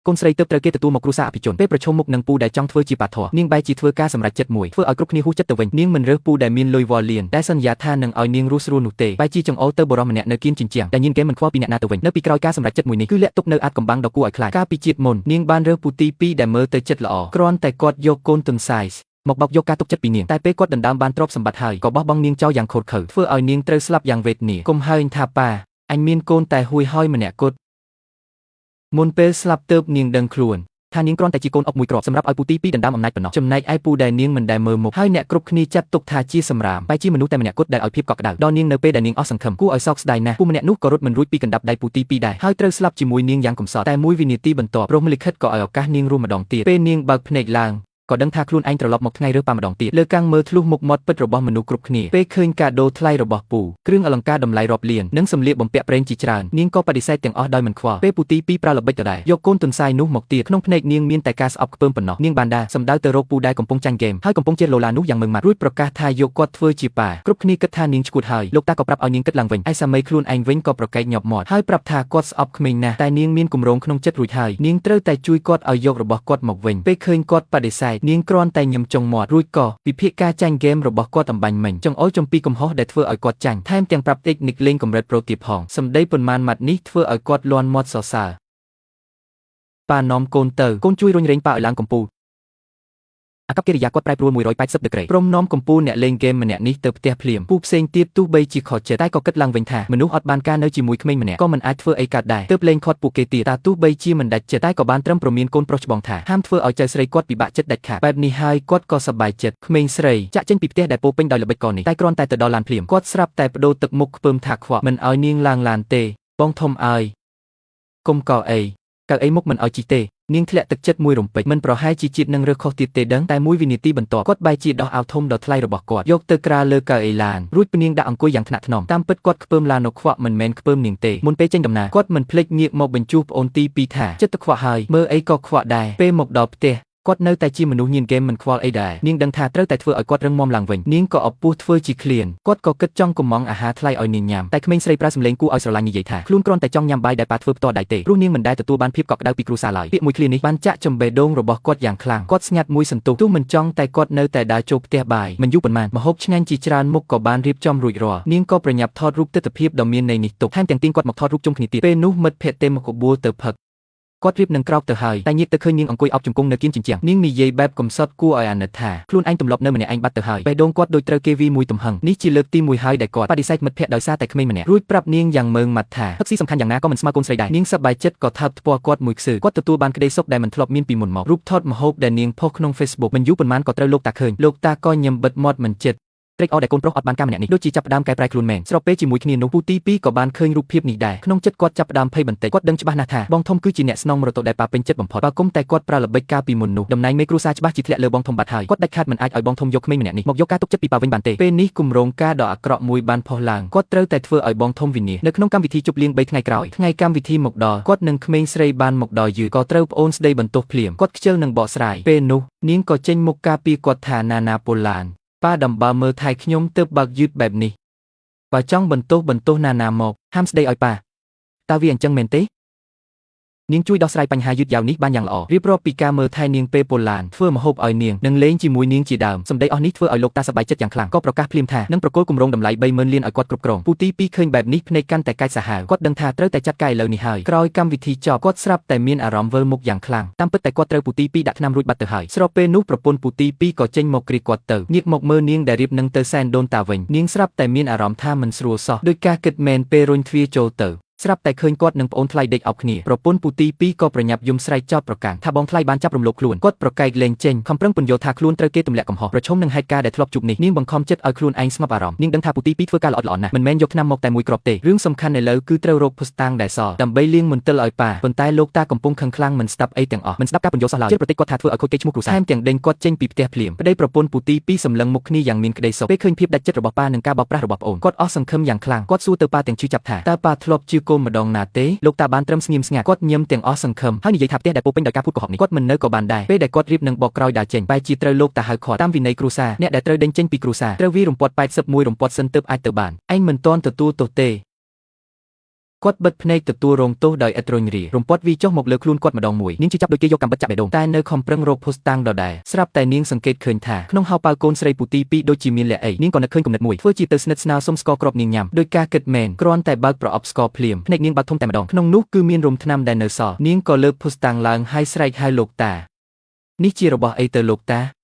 កូនស្រីទើបត្រូវគេទទួលមកគ្រួសារអភិជនពេលប្រឈមមុខនឹងពូដែលចង់ធ្វើជាបាធរនាងបែរជាធ្វើការសម្រេចចិត្តមួយធ្វើឲ្យគ្រប់គ្នាហ៊ូចិត្តទៅវិញនាងមិនរើសពូដែលមានលុយវល់លៀនដែលសន្យាថានឹងឲ្យនាងរស់ស្រួលនោះទេបែរជាចង្អុលទៅបរិសម្នាក់នៅគៀនជញ្ជាំងដែលញៀនគេមិនខ្វល់ពីអ្នកណាទៅវិញនៅពីក្រោយការសម្រេចចិត្តមួយនេះគឺលាក់ទុកនៅអាថ៌កំបាំងដ៏គួរឲ្យខ្លាចកាលពីជាតិមុននាងបានរើសពូទី2ដែលមើលទៅចិត្តល្អគ្រាន់តែគាត់យកកូនទុនសាយមកបោកយកការទុកចិត្តពីនាងតែពេលគាត់ដណ្ដើមបានទ្រព្យសម្បត្តិហើយក៏បោះបង់នាងចោលយ៉ាងខូចខើធ្វើឲ្យនាងត្រូវស្លាប់យ៉ាងវេទនាកុំហើញថាប៉ាអញមានកូនតែហួយហោយម្នាក់គត់មុនពេលស្លាប់ទើបនាងដឹងខ្លួនថានាងគ្រាន់តែជាកូនអុកមួយគ្រាប់សម្រាប់ឲ្យពូទី2ដណ្ដើមអំណាចប៉ុណ្ណោះចំណែកឯពូដែលនាងមិនដែលមើលមុខហើយអ្នកគ្រប់គ្នាចាត់ទុកថាជាសម្រាមបែរជាមនុស្សតែម្នាក់គត់ដែលឲ្យភាពកក់ក្ដៅដល់នាងនៅពេលដែលនាងអស់សង្ឃឹមគួរឲ្យសោកស្ដាយណាស់ពូម្នាក់នោះក៏រត់មិនរួចពីកណ្ដាប់ដៃពូទី2ដែរហើយត្រូវស្លាប់ជាមួយនាងយ៉ាងកំសត់តែមួយវិនាទីបន្ទាប់ព្រោះមលិខិតក៏ឲ្យឱកាសនាងរស់ម្ដងទៀតពេលនាងបើកភ្នែកឡើងក៏ដឹងថាខ្លួនឯងត្រឡប់មកថ្ងៃរើសប៉ាម្ដងទៀតលើកាំងមើលធ្លុះមុខមាត់ពិតរបស់មនុស្សគ្រប់គ្នាពេលឃើញកាដូថ្លៃរបស់ពូគ្រឿងអលង្ការតម្លៃរាប់លាននិងសម្លៀកបំពាក់ប្រេងជាច្រើននាងក៏បដិសេធទាំងអស់ដោយមិនខ្វល់ពេលពូទី2ប្រើល្បិចដដែលយកកូនទុនសាយនោះមកទៀតក្នុងភ្នែកនាងមានតែការស្អប់ខ្ពើមប៉ុណ្ណោះនាងបានដាសម្ដៅទៅរកពូដែលកំពុងចាញ់ហ្គេមហើយកំពុងជាឡូឡានោះយ៉ាងម៉ឺងម៉ាត់រួចប្រកាសថាយកគាត់ធ្វើជាប៉ាគ្រប់គ្នាគិតថានាងឈួតហើយលោកតាក៏ប្រាប់ឲ្យនាងគិតឡើងវិញឯសាមីខ្លួនឯងវិញក៏ប្រកែកញាប់មាត់ហើយប្រាប់ថាគាត់ស្អប់ក្មេងណាស់តែនាងមានគម្រោងក្នុងចិត្តរួចហើយនាងត្រូវតែជួយគាត់ឲ្យយករបស់គាត់មកវិញពេលឃើញគាត់បដិសេធនាងគ្រាន់តែញឹមចុងមាត់រួចក៏វិភាគការចាញ់ហ្គេមរបស់គាត់អំបញ្ញមិញចង្អុលចំពីកំហុសដែលធ្វើឲ្យគាត់ចាញ់ថែមទាំងប្រាប់តិចនិកលេងកម្រិតប្រូទៀតផងសម្ដីប៉ុន្មានម៉ាត់នេះធ្វើឲ្យគាត់លាន់មាត់សរសើរប៉ានាំកូនទៅកូនជួយរុញរែងប៉ាឲ្យឡើងកំពូលអាកប្បកិរិយាគាត់ប្រែប្រួល180ដឺក្រេព្រមនាំកំពូលអ្នកលេងហ្គេមម្នាក់នេះទៅផ្ទះភ្លាមពូផ្សេងទៀតទោះបីជាខកចិត្តតែក៏គិតឡើងវិញថាមនុស្សអត់បានការនៅជាមួយក្មេងម្នាក់ក៏មិនអាចធ្វើអីកើតដែរទើបលេងខាត់ពួកគេទៀតតែទោះបីជាមិនដាច់ចិត្តតែក៏បានត្រឹមប្រមានកូនប្រុសច្បងថាហាមធ្វើឲ្យចៅស្រីគាត់ពិបាកចិត្តដាច់ខាតបែបនេះហើយគាត់ក៏សប្បាយចិត្តក្មេងស្រីចាក់ចេញពីផ្ទះដែលពោពេញដោយល្បិចកលនេះតែគ្រាន់តែទៅដល់ឡានភ្លាមគាត់ស្រាប់តែបដូរទឹកមុខខ្ពើមថាខ្វក់មិនឲ្យនាងឡើងឡានទេបងធំអើយកុំកអីកៅអីមុខមិនឲ្យជីទេនាងធ្លាក់ទឹកចិត្តមួយរំពេចមិនប្រហែលជាជាតិនឹងរើសខុសទៀតទេដឹងតែមួយវិនាទីបន្ទាប់គាត់បែរជាដោះអាវធំដ៏ថ្លៃរបស់គាត់យកទៅក្រាលលើកៅអីឡានរួចនាងដាក់អង្គុយយ៉ាងថ្នាក់ថ្នមតាមពិតគាត់ខ្ពើមឡាននៅខ្វក់មិនមែនខ្ពើមនាងទេមុនពេលចេញដំណើរគាត់មិនភ្លេចងាកមកបញ្ជូសប្អូនទី2ថាចិត្តខ្វក់ហើយមើលអីក៏ខ្វក់ដែរពេលមកដល់ផ្ទះគាត់នៅតែជាមនុស្សញៀនហ្គេមមិនខ្វល់អីដែរនាងដឹងថាត្រូវតែធ្វើឲ្យគាត់រឹងមាំឡើងវិញនាងក៏អពុះធ្វើជាឃ្លានគាត់ក៏គិតចង់កំងអាហារថ្លៃឲ្យនាងញ៉ាំតែក្មេងស្រីប្រើសម្លេងគួរឲ្យស្រឡាញ់និយាយថាខ្លួនគ្រាន់តែចង់ញ៉ាំបាយដែលប៉ាធ្វើផ្ទាល់ដែរទេព្រោះនាងមិនដែលទទួលបានភាពកក់ក្ដៅពីគ្រួសារឡើយពាក្យមួយឃ្លានេះបានចាក់ចំបេះដូងរបស់គាត់យ៉ាងខ្លាំងគាត់ស្ងាត់មួយសន្ទុះទោះមិនចង់តែគាត់នៅតែដើរចូលផ្ទះបាយមិនយូរប៉ុន្មានម្ហូបឆ្ងាញ់ជាច្រើនមុខក៏បានរៀបចំរួចរាល់នាងក៏ប្រញាប់ថតរូបទិដ្ឋភាពដ៏មានន័យនេះទុកថែមទាំងទាញគាត់មកថតរូបជុំគ្នាទៀតពេលនោះមិត្តភក្តិទេមកក្បួលទៅផឹកគាត់រៀបនឹងក្រោកទៅហើយតែញាក់ទៅឃើញនាងអង្គុយអោបជង្គង់នៅគៀនជញ្ជាំងនាងនិយាយបែបកំសត់គួរឲ្យអាណិតថាខ្លួនឯងទម្លាប់នៅម្នាក់ឯងបាត់ទៅហើយបេះដូងគាត់ដូចត្រូវគេវាយមួយទំហឹងនេះជាលើកទី1ហើយដែលគាត់បដិសេធមិត្តភក្តិដោយសារតែក្មេងម្នាក់រួចប្រាប់នាងយ៉ាងម៉ឺងម៉ាត់ថាហឹកស៊ីសំខាន់យ៉ាងណាក៏មិនស្មើកូនស្រីដែរនាងសប្បាយចិត្តក៏ថើបថ្ពាល់គាត់មួយខ្សឺគាត់ទទួលបានក្តីសុខដែលមិនធ្លាប់មានពីមុនមករូបថតម្ហូបដែលនាងផុសក្នុង Facebook មិនយូរប៉ុន្មានក៏ត្រូវលោកតាឃើញលោកតាក៏ញឹមបិទមាត់មិនចិត្តត្រេកអរដែលកូនប្រុសអត់បានការម្នាក់នេះដូចជាចាប់ផ្ដើមកែប្រែខ្លួនមែនស្របពេលជាមួយគ្នានោះពូទី2ក៏បានឃើញរូបភាពនេះដែរក្នុងចិត្តគាត់ចាប់ផ្ដើមភ័យបន្តិចគាត់ដឹងច្បាស់ណាស់ថាបងធំគឺជាអ្នកស្នងមរតកដែលប៉ាពេញចិត្តបំផុតបើគុំតែគាត់ប្រើល្បិចការពីមុននោះតំណែងមេគ្រួសារច្បាស់ជាធ្លាក់លើបងធំបាត់ហើយគាត់ដាច់ខាតមិនអាចឲ្យបងធំយកក្មេងម្នាក់នេះមកយកការទុកចិត្តពីប៉ាវិញបានទេពេលនេះគម្រោងការដ៏អាក្រក់មួយបានផុសឡើងគាត់ត្រូវតែធ្វើឲ្យបងធំវិនាសនៅក្នុងកម្មវិធីជប់លៀង3ថ្ងៃក្រោយថ្ងៃកម្មវិធីមកដល់គាត់និងក្មេងស្រីបានមកដល់យឺតក៏ត្រូវប្អូនស្ដីបន្ទោសភ្លាមគាត់ខ្ជិលនឹងបកស្រាយពេលនោះនាងក៏ចេញមុខការពីគាត់ថាណាណាប៉ូឡានប៉ាដំបើមើលថៃខ្ញុំទើបបើកយឺតបែបនេះបើចង់បន្ទោសណាណាមកហាមស្ដីឲ្យប៉ាតើវាអញ្ចឹងមែនទេនាងជួយដោះស្រាយបញ្ហាយឺតយ៉ាវនេះបានយ៉ាងល្អរៀបរាប់ពីការមើលថែនាងពេលប៉ូឡានធ្វើម្ហូបឲ្យនាងនិងលេងជាមួយនាងជាដើមសម្ដីអស់នេះធ្វើឲ្យលោកតាសប្បាយចិត្តយ៉ាងខ្លាំងក៏ប្រកាសភ្លាមថានឹងប្រគល់គម្រោងតម្លៃ30000លានឲ្យគាត់គ្រប់គ្រងពូទី2ឃើញបែបនេះភ្នែកកាន់តែកាចសាហាវគាត់ដឹងថាត្រូវតែចាត់ការឥឡូវនេះហើយក្រោយកម្មវិធីចប់គាត់ស្រាប់តែមានអារម្មណ៍វិលមុខយ៉ាងខ្លាំងតាមពិតតែគាត់ត្រូវពូទី2ដាក់ថ្នាំរួចបាត់ទៅហើយស្របពេលនោះប្រពន្ធពូទី2ក៏ចេញមកគ្រាគាត់ទៅងាកមកមើលនាងដែលរៀបនឹងទៅសែនដូនតាវិញនាងស្រាប់តែមានអារម្មណ៍ថាមិនស្រួលសោះដោយការគិតមែនពេលរុញទ្វារចូលទៅស្រាប់តែឃើញគាត់នឹងប្អូនថ្លៃដេកអោបគ្នាប្រពន្ធពូទី2ក៏ប្រញាប់យំស្រែកចោទប្រកាន់ថាបងថ្លៃបានចាប់រំលោភខ្លួនគាត់ប្រកែកលែងចេញខំប្រឹងពន្យល់ថាខ្លួនត្រូវគេទម្លាក់កំហុសប្រឈមនឹងហេតុការណ៍ដែលធ្លាប់ជួបនេះនាងបង្ខំចិត្តឲ្យខ្លួនឯងស្ងប់អារម្មណ៍នាងដឹងថាពូទី2ធ្វើការល្អិតល្អន់ណាស់មិនមែនយកថ្នាំមកតែមួយគ្រាប់ទេរឿងសំខាន់ឥឡូវគឺត្រូវរកភស្តុតាងដែលសដើម្បីលាងមន្ទិលឲ្យប៉ាប៉ុន្តែលោកតាកំពុងខឹងខ្លាំងមិនស្ដាប់អីទាំងអស់មិនស្ដាប់ការពន្យល់សោះឡើយជិតប្រតិគាត់ថាធ្វើឲ្យខូចកេរ្តិ៍ឈ្មោះគ្រួសារថែមទាំងដេញគាត់ចេញពីផ្ទះភ្លាមប្តីប្រពន្ធពូទី2សម្លឹងមុខគ្នាយ៉ាងមានក្តីសុខពេលឃើញភាពដាច់ចិត្តរបស់ប៉ានិងការបោកប្រាស់របស់ប្អូនគាត់អស់សង្ឃឹមយ៉ាងខ្លាំងគាត់សួរទៅប៉ាទាំងជឿចាប់ថាតើប៉ាធ្លាប់ជឿកូនម្ដងណាទេលោកតាបានត្រឹមស្ងៀមស្ងាត់គាត់ញឹមទាំងអស់សង្ឃឹមហើយនិយាយថាផ្ទះដែលពោពេញដោយការភូតកុហកនេះគាត់មិននៅក៏បានដែរពេលដែលគាត់រៀបនឹងបកក្រោយដើរចេញបែរជាត្រូវលោកតាហៅឃាត់តាមវិន័យគ្រួសារអ្នកដែលត្រូវដេញចេញពីគ្រួសារត្រូវវាយរំពាត់81រំពាត់សិនទើបអាចទៅបានឯងមិនទាន់ទទួលទោសទេ គាត់បិទភ្នែកទទួលរងទោសដោយឥតរញរារំពាត់វាចុះមកលើខ្លួនគាត់ម្ដងមួយនាងជឿចាប់ដូចគេយកកាំបិតចាក់បេះដូងតែនៅខំប្រឹងរកភស្តុតាងដដែលស្រាប់តែនាងសង្កេតឃើញថាក្នុងហោប៉ៅកូនស្រីពូទីពីរដូចជាមានលក្ខអីនាងក៏នឹកឃើញគំនិតមួយធ្វើជាទៅស្និទ្ធស្នាលសុំស្ករគ្រាប់នាងញ៉ាំដោយការគិតមែនគ្រាន់តែបើកប្រអប់ស្ករភ្លាមភ្នែកនាងបើកធំតែម្ដងក្នុងនោះគឺមានរំថ្នាំដែលនៅសល់នាងក៏លើកភស្តុតាងឡើងហើយស្រែកហៅលោកតានេះជារបស់អីទៅលោកតា